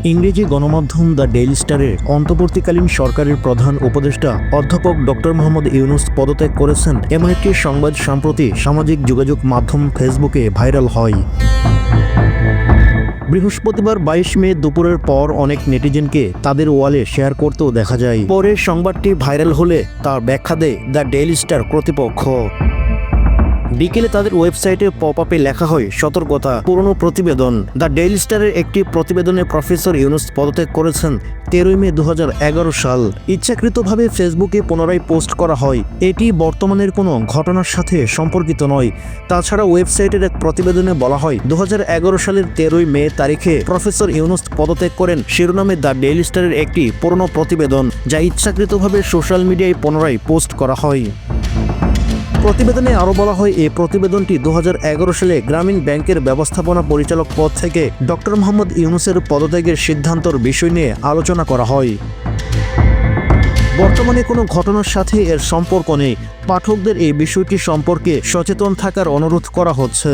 ইংরেজি গণমাধ্যম the daily স্টারের অন্তর্বর্তীকালীন সরকারের প্রধান উপদেষ্টা অধ্যাপক ডক্টর মোহাম্মদ ইউনূস পদত্যাগ করেছেন এমন একটি সংবাদ সম্প্রতি সামাজিক যোগাযোগ মাধ্যম ফেসবুকে ভাইরাল হয়। বৃহস্পতিবার ২২ মে দুপুরের পর অনেক নেটিজেনকে তাদের ওয়ালে শেয়ার করতেও দেখা যায়। পরে সংবাদটি ভাইরাল হলে তার ব্যাখ্যা দেয় দ্য ডেইলি স্টার কর্তৃপক্ষ। বিকেলে তাদের ওয়েবসাইটে পপ আপে লেখা হয় সতর্কতা, পুরনো প্রতিবেদন। দ্য ডেইলি স্টারের একটি প্রতিবেদনে প্রফেসর ইউনূস পদত্যাগ করেছেন ১৩ মে ২০১১ সাল। ইচ্ছাকৃতভাবে ফেসবুকে পুনরায় পোস্ট করা হয়। এটি বর্তমানের কোনো ঘটনার সাথে সম্পর্কিত নয়। তাছাড়া ওয়েবসাইটের এক প্রতিবেদনে বলা হয় ২০১১ সালের ১৩ মে তারিখে প্রফেসর ইউনূস পদত্যাগ করেন শিরোনামে দ্য ডেইলি স্টারের একটি পুরনো প্রতিবেদন, যা ইচ্ছাকৃতভাবে সোশ্যাল মিডিয়ায় পুনরায় পোস্ট করা হয়। প্রতিবেদনে আরও বলা হয়, এই প্রতিবেদনটি ২০১১ সালে গ্রামীণ ব্যাংকের ব্যবস্থাপনা পরিচালক পদ থেকে ডক্টর মোহাম্মদ ইউনূসের পদত্যাগের সিদ্ধান্তর বিষয় নিয়ে আলোচনা করা হয়। বর্তমানে কোনো ঘটনার সাথে এর সম্পর্ক নেই। পাঠকদের এই বিষয়টি সম্পর্কে সচেতন থাকার অনুরোধ করা হচ্ছে।